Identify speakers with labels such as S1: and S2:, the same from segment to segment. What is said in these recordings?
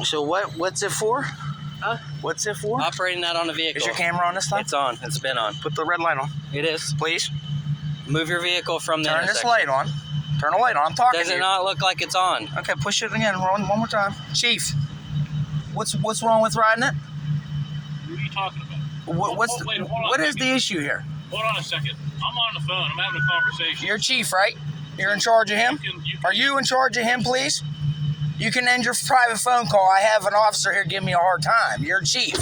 S1: So what's it for?
S2: Huh?
S1: What's it for?
S2: Operating that on a vehicle.
S1: Is your camera on this time?
S2: It's on. It's been on.
S1: Put the red light on,
S2: It is.
S1: please.
S2: Move your vehicle from the
S1: Turn this
S2: intersection.
S1: light on. Turn the light on. I'm talking
S2: Does
S1: to
S2: it
S1: you.
S2: not look like it's on?
S1: Okay, push it again. One more time. Chief, what's wrong with riding it?
S3: What are you talking about?
S1: What is the issue here?
S3: Hold on a second. I'm on the phone. I'm having a conversation.
S1: You're chief, right? You're in charge of him?
S3: You can-
S1: Are you in charge of him, please? You can end your private phone call. I have an officer here giving me a hard time. You're chief.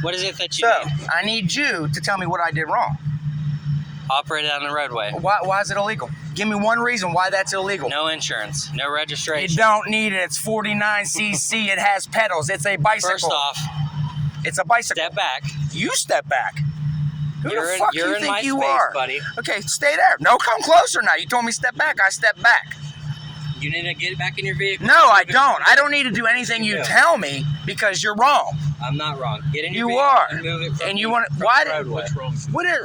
S2: What is it that you
S1: So,
S2: need?
S1: I need you to tell me what I did wrong.
S2: Operate it on the roadway.
S1: Why is it illegal? Give me one reason why that's illegal.
S2: No insurance. No
S1: You
S2: registration.
S1: don't need it. It's 49cc. It has pedals. It's a bicycle.
S2: First off,
S1: It's a bicycle.
S2: step back.
S1: You step back. Who
S2: You're
S1: the
S2: in,
S1: fuck
S2: you're
S1: you
S2: in
S1: think
S2: my
S1: you
S2: space,
S1: are?
S2: buddy.
S1: Okay, stay there. No, come closer now. You told me step back. I step back.
S2: You need to get back in your vehicle.
S1: No, I don't. I don't need to do anything you
S2: Yeah.
S1: tell me because you're wrong.
S2: I'm not wrong. Get in your
S1: You
S2: vehicle
S1: are.
S2: and move it from
S1: And you
S2: the-
S1: want
S2: from
S1: why
S2: the
S1: did
S2: roadway.
S3: What's wrong?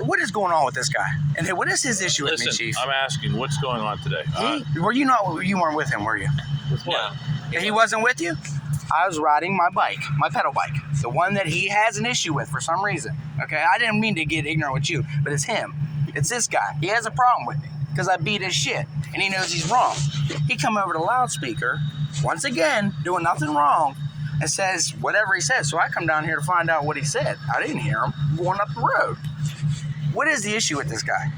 S1: what is going on with this guy? And what is his issue with me,
S3: Listen,
S1: Chief?
S3: I'm asking what's going on today.
S1: You weren't with him, were you?
S3: With what?
S2: No.
S1: He wasn't with you? I was riding my bike, my pedal bike, the one that he has an issue with for some reason. Okay, I didn't mean to get ignorant with you, but it's him. It's this guy. He has a problem with me because I beat his shit, and he knows he's wrong. He come over the loudspeaker, once again, doing nothing wrong, and says whatever he says. So I come down here to find out what he said. I didn't hear him going up the road. What is the issue with this guy?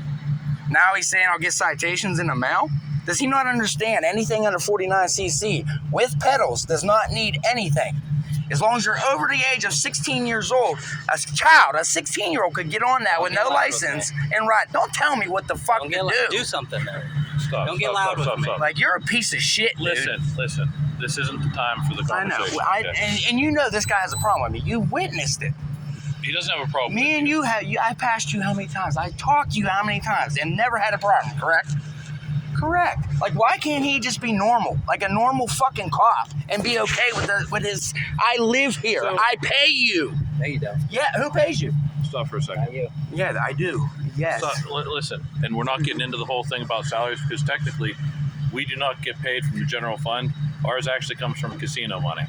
S1: Now he's saying I'll get citations in the mail? Does he not understand anything under 49cc with pedals does not need anything? As long as you're over the age of 16 years old, a 16-year-old could get on that with no license and ride. Don't tell me what the fuck
S2: Don't
S1: to
S2: get loud.
S1: do.
S2: Do something there.
S3: Stop.
S2: Don't get
S3: stop,
S2: loud
S3: stop,
S2: with
S3: stop,
S2: me.
S3: stop.
S1: Like, you're a piece of shit, dude.
S3: Listen. This isn't the time for the
S1: I know.
S3: conversation. okay?
S1: And you know this guy has a problem with me. You witnessed it.
S3: He doesn't have a problem.
S1: Me and you I passed you how many times? I talked to you how many times and never had a problem, correct? Correct. Like, why can't he just be normal? Like a normal fucking cop and be okay with his, I live here.
S3: So-
S1: I pay you.
S2: No, you don't.
S1: Yeah, who pays you?
S3: Stop for a second.
S2: Not you.
S1: Yeah, I do. Yes.
S3: Listen, and we're not getting into the whole thing about salaries because technically we do not get paid from the general fund. Ours actually comes from casino money.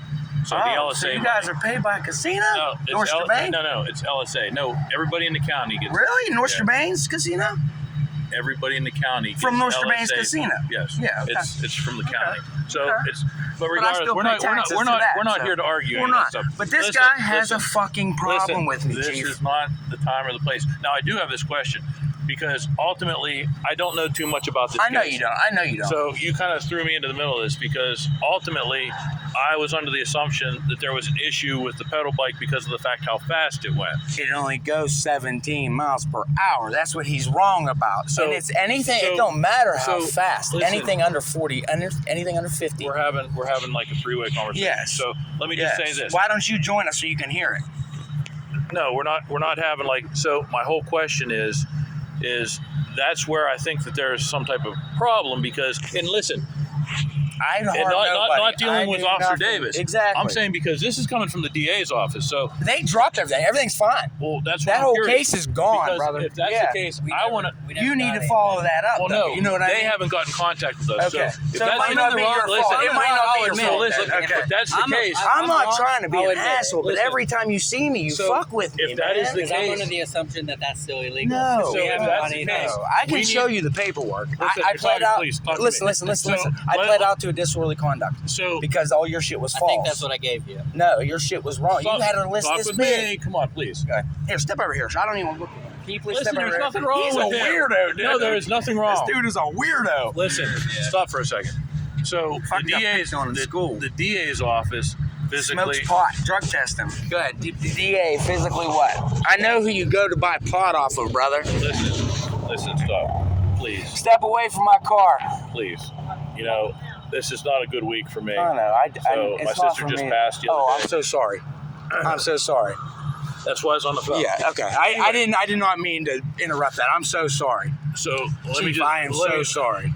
S3: So the LSA
S1: so you
S3: money.
S1: guys are paid by a casino?
S3: No, it's
S1: North Strabane?
S3: No, it's LSA. No, everybody in the county gets
S1: Really? North
S3: Yeah.
S1: Strabane's casino?
S3: everybody in the county gets
S1: From North
S3: LSA.
S1: Strabane's casino?
S3: Yes.
S1: Yeah, okay.
S3: It's from the
S1: Okay.
S3: county. So
S1: Okay.
S3: it's but
S1: I
S3: regardless,
S1: still
S3: we're
S1: pay
S3: not
S1: taxes to that,
S3: we're not
S1: so-
S3: here to argue
S1: We're
S3: any of that
S1: not.
S3: stuff.
S1: But this
S3: Listen,
S1: guy has a
S3: listen,
S1: fucking problem
S3: listen,
S1: with me,
S3: This
S1: Chief.
S3: is not the time or the place. Now I do have this question because ultimately I don't know too much about this
S1: I know
S3: case.
S1: you don't. I know you don't.
S3: So you kind of threw me into the middle of this because ultimately I was under the assumption that there was an issue with the pedal bike because of the fact how fast it went.
S1: It only goes 17 miles per hour. That's what he's wrong about.
S3: So-
S1: and it's anything.
S3: so-
S1: it don't matter how
S3: so,
S1: fast.
S3: listen.
S1: Anything under 40, anything under 50.
S3: We're having like a three-way conversation.
S1: Yes.
S3: So let me just say this.
S1: Why don't you join us so you can hear it?
S3: No, we're not having like. So my whole question is that's where I think that there is some type of problem because and listen.
S1: I
S3: And
S1: harm
S3: not
S1: nobody.
S3: dealing
S1: I
S3: with
S1: do
S3: Officer
S1: nothing.
S3: Davis.
S1: Exactly.
S3: I'm saying because this is coming from the DA's office. So,
S1: they dropped everything. Everything's fine.
S3: well, that's
S1: That
S3: what I'm
S1: whole
S3: curious.
S1: case is gone,
S3: Because
S1: brother.
S3: if that's
S1: Yeah.
S3: the case,
S2: We
S3: I
S2: never-
S3: want to.
S2: we never
S1: You need
S2: got
S1: to
S2: it.
S1: follow that up.
S3: Well,
S1: though.
S3: no,
S1: You know what I
S3: they
S1: mean?
S3: haven't gotten in contact with us.
S1: Okay.
S3: So if
S1: So it
S3: that's
S1: might not be your fault.
S3: listen,
S1: It might not be your
S3: so
S1: fault.
S3: listen,
S1: Okay.
S3: if that's the case,
S1: I'm not
S2: wrong.
S1: trying to be
S2: I'll
S1: an
S2: admit it.
S1: asshole, but
S3: Listen.
S1: every time you see me, you
S3: So,
S1: fuck with me,
S3: if that
S1: man.
S3: is the
S2: Because I'm
S3: case-
S2: under the assumption that that's still illegal.
S1: No,
S2: We
S3: if
S2: haven't
S3: that's
S2: done
S3: the
S2: anything.
S3: case,
S1: no. I can
S3: we
S1: show
S3: need-
S1: you the paperwork.
S3: Listen,
S1: I
S3: if
S1: pled
S3: I-
S1: out.
S3: please, talk to
S1: Listen,
S3: me.
S1: listen.
S3: So,
S1: I
S3: let-
S1: pled out to a disorderly conduct
S3: so
S1: because all your shit was
S2: I
S1: false.
S2: think that's what I gave you.
S1: No, your shit was wrong.
S3: Stop-
S1: You had to list
S3: talk
S1: this
S3: with
S1: big.
S3: me. Come on, please.
S1: Okay. Here, step over here. So I don't even look at him. Can you please
S3: Listen,
S1: step over
S3: there's
S1: here?
S3: nothing wrong
S1: He's
S3: with
S1: a
S3: him.
S1: weirdo, dude.
S3: No, there is nothing wrong.
S1: This dude is a weirdo.
S3: Listen, stop for a second. So
S1: Fuck,
S3: the
S1: got
S3: DA's
S1: picked on in school.
S3: the DA's office physically.
S1: Smokes pot. Drug test him. Go ahead. DA, physically what? I know who you go to buy pot off of, brother.
S3: Listen, stop, please,
S1: Step away from my car.
S3: please. You know, this is not a good week for me.
S1: I don't know.
S3: So
S1: it's
S3: my
S1: not
S3: sister
S1: for
S3: just
S1: me.
S3: passed the other
S1: Oh,
S3: day.
S1: I'm so sorry. I'm so sorry.
S3: That's why I was on the phone.
S1: Yeah. Okay. I did not mean to interrupt that. I'm so sorry.
S3: So let me
S1: Chief,
S3: just.
S1: I am so sorry.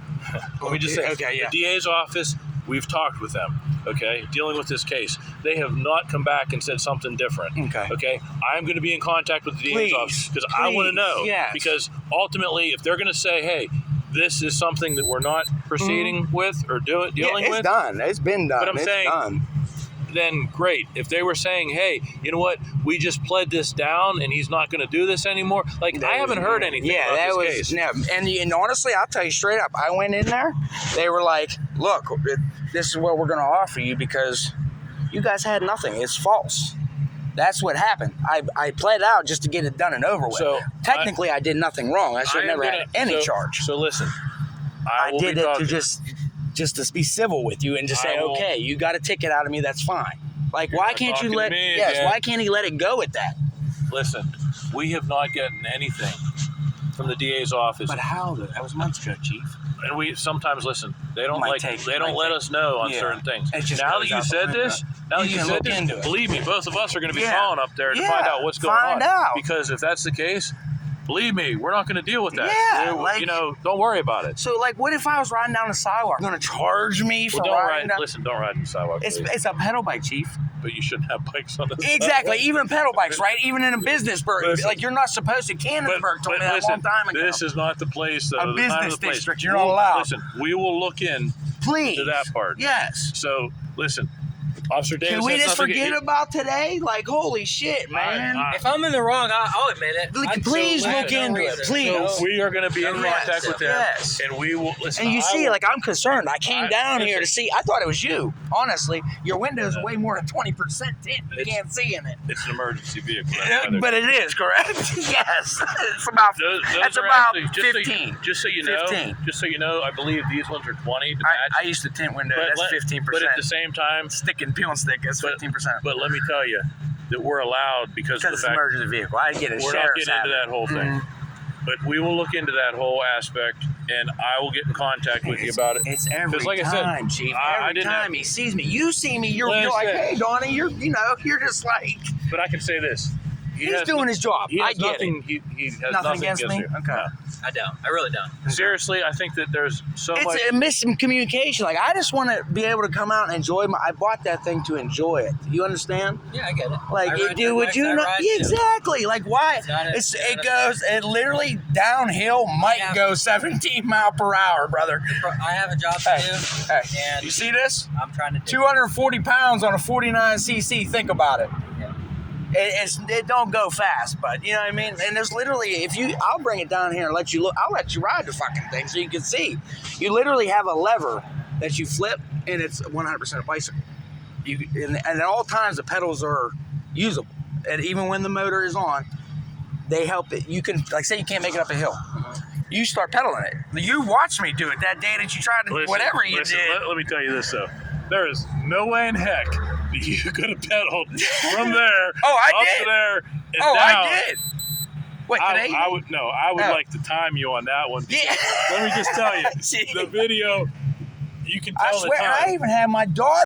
S3: Let me just say.
S1: Okay. Yeah.
S3: The DA's office. We've talked with them. Okay, dealing with this case, they have not come back and said something different.
S1: Okay.
S3: Okay, I'm going to be in contact with the DA's
S1: Please,
S3: office because I want to
S1: please,
S3: know.
S1: yes.
S3: Because ultimately, if they're going to say, "Hey, this is something that we're not proceeding with or dealing
S1: it's
S3: with,"
S1: done. It's been done.
S3: But I'm
S1: it's
S3: saying-
S1: done.
S3: then great. If they were saying, hey, you know what, we just pled this down and he's not going to do this anymore, like, I haven't heard anything
S1: Yeah,
S3: about
S1: that
S3: this
S1: was
S3: case.
S1: no. And honestly, I'll tell you straight up. I went in there. They were like, "Look, this is what we're going to offer you because you guys had nothing. It's false." That's what happened. I pled out just to get it done and over with.
S3: So,
S1: technically, I did nothing wrong. I should have
S3: I am
S1: never had any
S3: so,
S1: charge.
S3: So listen,
S1: I
S3: will
S1: did
S3: be
S1: it
S3: talking.
S1: to just to be civil with you and just say,
S3: I will-
S1: okay, you got a ticket out of me. That's fine. Like,
S3: You're
S1: why
S3: not
S1: can't you
S3: talking
S1: let?
S3: to me
S1: Yes,
S3: again.
S1: why can't he let it go at that?
S3: Listen, we have not gotten anything from the DA's office.
S1: But how? That was months ago, Chief.
S3: And we sometimes listen. They don't
S1: Might take-
S3: They don't
S1: might
S3: let
S1: take-
S3: us know on
S1: yeah.
S3: certain things.
S1: It just
S3: Now
S1: goes
S3: that you
S1: out the
S3: said
S1: window.
S3: this, now that
S1: You
S3: you
S1: can
S3: said
S1: look
S3: this,
S1: into it.
S3: believe me, both of us are going to be
S1: Yeah.
S3: calling up there to
S1: Yeah.
S3: find out what's going
S1: Find
S3: on.
S1: out.
S3: Because if that's the case, believe me, we're not going to deal with that.
S1: Yeah,
S3: You
S1: like-
S3: know, don't worry about it.
S1: So, like, what if I was riding down the sidewalk? You're gonna charge me for
S3: Well, don't
S1: riding
S3: ride.
S1: down?
S3: Listen, don't ride in the sidewalk.
S1: It's
S3: please.
S1: a pedal bike, Chief.
S3: But you shouldn't have bikes on the
S1: Exactly.
S3: sidewalk.
S1: Even pedal bikes, right? Even in a business burg,
S3: Listen.
S1: like you're not supposed to. Cannonsburg told me that a
S3: listen,
S1: long time ago.
S3: this is not the place, though.
S1: A
S3: The time
S1: business
S3: of the place.
S1: district, you're not allowed.
S3: Listen, we will look in
S1: Please.
S3: to that part.
S1: Yes.
S3: So, listen, Officer Davis
S1: Can we
S3: has
S1: just
S3: nothing
S1: forget about today? Like, holy shit, man.
S2: If I'm in the wrong, I'll admit it.
S1: Look, please look into it, please.
S3: So we are going to be in
S1: Yes,
S3: contact with them,
S1: yes.
S3: and we will listen.
S1: And you
S3: I
S1: see,
S3: will-
S1: like, I'm concerned. I came down here to
S3: listen.
S1: see. I thought it was you. Honestly, your window's way more than 20% tint. You
S3: It's-
S1: can't see in it.
S3: it's an emergency vehicle. That's why
S1: But it is, correct? Yes. It's about,
S3: those
S1: that's
S3: are
S1: about
S3: actually,
S1: 15.
S3: Just so you know,
S1: 15.
S3: just so you know, I believe these ones are 20 to match.
S1: I used to tint window.
S3: but
S1: That's
S3: let-
S1: 15%.
S3: But at the same time,
S1: Stick and peel and stick. That's 15%.
S3: but let me tell you that we're allowed because of
S1: Because
S3: the
S1: it's an
S3: fact
S1: emergency vehicle. I get it.
S3: we're not
S1: Sheriff's
S3: getting into
S1: have it.
S3: that whole thing. But we will look into that whole aspect, and I will get in contact with you about it.
S1: It's every
S3: 'Cause like I said,
S1: time, Chief.
S3: I
S1: Every
S3: didn't
S1: time
S3: have-
S1: he sees me, you see me, you're like,
S3: Listen.
S1: hey, Donnie, you're just like,
S3: But I can say this:
S1: he's doing his job.
S3: He
S1: I
S3: has
S1: get
S3: nothing.
S1: it.
S3: He has
S1: Nothing
S3: nothing
S1: against me?
S3: you.
S1: Okay.
S3: No.
S2: I don't. I really don't.
S3: Seriously, I think that there's so much.
S1: It's a miscommunication. Like, I just want to be able to come out and enjoy I bought that thing to enjoy it. You understand?
S2: Yeah, I get it.
S1: Like,
S2: I
S1: you
S2: ride
S1: do
S2: dirt
S1: what
S2: bikes,
S1: you
S2: I
S1: know.
S2: ride
S1: Yeah,
S2: too.
S1: exactly. Like, why? It literally downhill might
S2: Yeah.
S1: go 17 mile per hour, brother.
S2: I have a job to
S1: Hey,
S2: do,
S1: hey,
S2: and
S1: you see this?
S2: I'm trying to do
S1: 240 pounds on a 49cc. Think about it.
S2: Yeah.
S1: It don't go fast, but you know what I mean. And there's literally, I'll bring it down here and let you look. I'll let you ride the fucking thing so you can see. You literally have a lever that you flip, and it's 100% a bicycle. And at all times the pedals are usable, and even when the motor is on, they help it. You can, like, say you can't make it up a hill. You start pedaling it. You watched me do it that day that you tried to, whatever you did.
S3: Let me tell you this though: there is no way in heck that you could have pedaled from there
S1: Oh, I
S3: up
S1: did.
S3: to there and
S1: Oh,
S3: down.
S1: I did. Wait, today?
S3: I would
S1: Oh.
S3: like to time you on that one.
S1: Yeah.
S3: Let me just tell you,
S1: See?
S3: the video, you can
S1: I
S3: tell the
S1: swear,
S3: time.
S1: I even had my daughter.